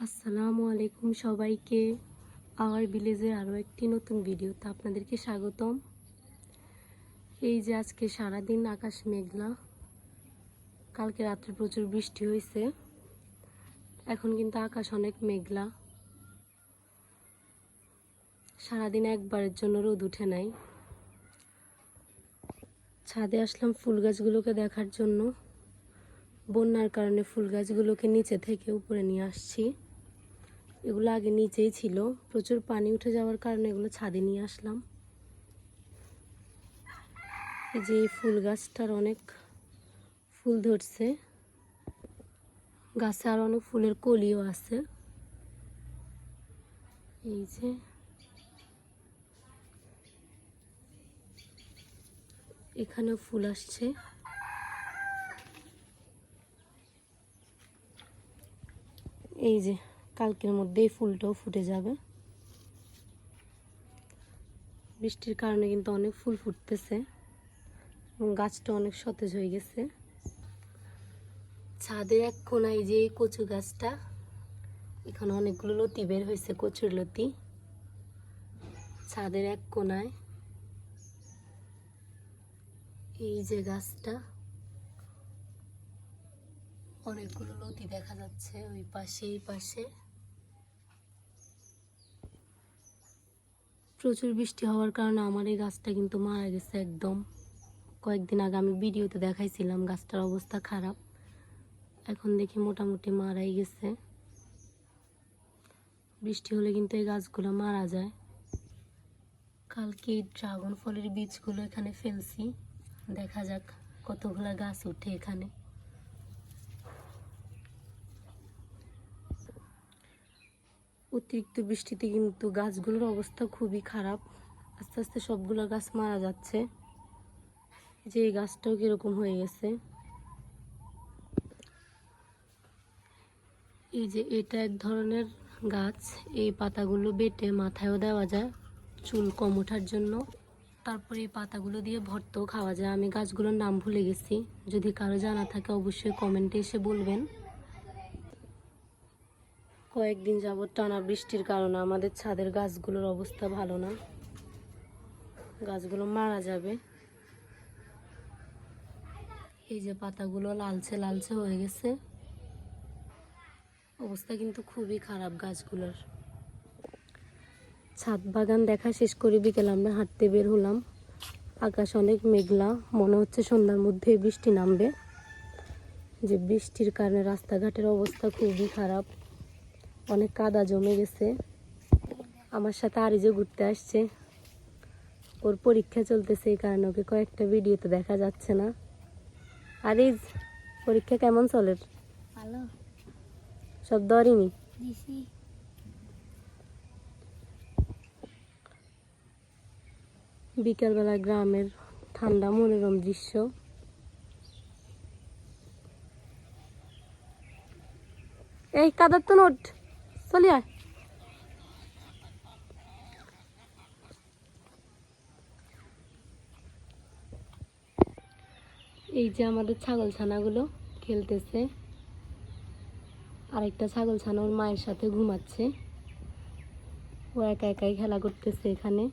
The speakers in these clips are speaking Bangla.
আসসালামু আলাইকুম সবাইকে। আওয়ার ভিলেজের আরও একটি নতুন ভিডিওতে আপনাদেরকে স্বাগতম। এই যে আজকে সারাদিন আকাশ মেঘলা, কালকে রাত্রে প্রচুর বৃষ্টি হয়েছে, এখন কিন্তু আকাশ অনেক মেঘলা। সারাদিন একবারের জন্য রোদ উঠে নাই। ছাদে আসলাম ফুল গাছগুলোকে দেখার জন্য। বন্যার কারণে ফুল গাছগুলোকে নিচে থেকে উপরে নিয়ে আসছি। এগুলো আগে নিচেই ছিল, প্রচুর পানি উঠে যাওয়ার কারণে এগুলো ছাদে নিয়ে আসলাম। এই যে এই ফুল গাছটার অনেক ফুল ধরছে, গাছে আর অনেক ফুলের কলিও আছে। এই যে এখানেও ফুল আসছে। এই যে কালকের মধ্যে এই ফুলটাও ফুটে যাবে। বৃষ্টির কারণে কিন্তু অনেক ফুল ফুটতেছে এবং গাছটা অনেক সতেজ হয়ে গেছে। ছাদের এক কোনায় যে কচু গাছটা, এখানে অনেকগুলো লতি বের হয়েছে, কচুর লতি। ছাদের এক কোনায় এই যে গাছটা, অনেকগুলো লতি দেখা যাচ্ছে ওই পাশে এই পাশে। প্রচুর বৃষ্টি হওয়ার কারণে আমার এই গাছটা কিন্তু মারা গেছে একদম। কয়েকদিন আগে আমি ভিডিওতে দেখাইছিলাম গাছটার অবস্থা খারাপ, এখন দেখি মোটামুটি মারাই গেছে। বৃষ্টি হলে কিন্তু এই গাছগুলো মারা যায়। কালকে ড্রাগন ফলের বীজগুলো এখানে ফেলছি, দেখা যাক কতগুলা গাছ উঠে এখানে। অতিরিক্ত বৃষ্টিতে কিন্তু গাছগুলোর অবস্থা খুবই খারাপ, আস্তে আস্তে সবগুলো গাছ মারা যাচ্ছে। যে এই গাছটাও কিরকম হয়ে গেছে। এই যে এটা এক ধরনের গাছ, এই পাতাগুলো বেটে মাথায়ও দেওয়া যায় চুল কম ওঠার জন্য। তারপরে এই পাতাগুলো দিয়ে ভর্তাও খাওয়া যায়। আমি গাছগুলোর নাম ভুলে গেছি, যদি কারো জানা থাকে অবশ্যই কমেন্টে এসে বলবেন। কয়েকদিন যাবত টানা বৃষ্টির কারণে আমাদের ছাদের গাছগুলোর অবস্থা ভালো না, গাছগুলো মারা যাবে। এই যে পাতাগুলো লালচে লালচে হয়ে গেছে, অবস্থা কিন্তু খুবই খারাপ গাছগুলোর। ছাদ বাগান দেখা শেষ করে বিকেল আমরা হাঁটতে বের হলাম। আকাশ অনেক মেঘলা, মনে হচ্ছে সন্ধ্যার মধ্যে বৃষ্টি নামবে। যে বৃষ্টির কারণে রাস্তাঘাটের অবস্থা খুবই খারাপ, অনেক কাদা জমে গেছে। আমার সাথে আরিজও ঘুরতে আসছে, ওর পরীক্ষা চলতেছে, এই কারণে ওকে কয়েকটা ভিডিওতে দেখা যাচ্ছে না। আরিজ, পরীক্ষা কেমন চলে? ভালো সব ধরিনি? দিছি। বিকালবেলা গ্রামের ঠান্ডা মনোরম দৃশ্য। এই কাদার তো নোট চলে আয়। এই যে আমাদের ছাগল ছানাগুলো খেলতেছে, আরেকটা ছাগল ছানা ওর মায়ের সাথে ঘুমাচ্ছে, ও একা একাই খেলা করতেছে এখানে।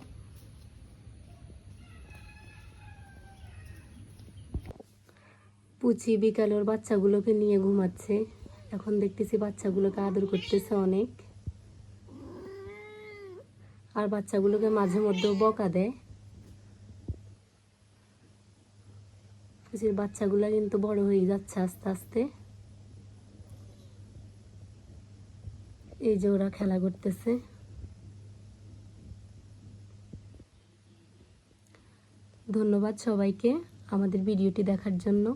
পুচি বিকালে ওর বাচ্চাগুলোকে নিয়ে ঘুমাচ্ছে, এখন দেখতেছি বাচ্চাগুলোকে আদর করতেছে অনেক, আর বাচ্চাগুলোকে মাঝে মধ্যেও বকা দেয়। পুচির বাচ্চাগুলো কিন্তু বড় হয়ে যাচ্ছে আস্তে আস্তে। এই যে ওরা খেলা করতেছে। ধন্যবাদ সবাইকে আমাদের ভিডিওটি দেখার জন্য।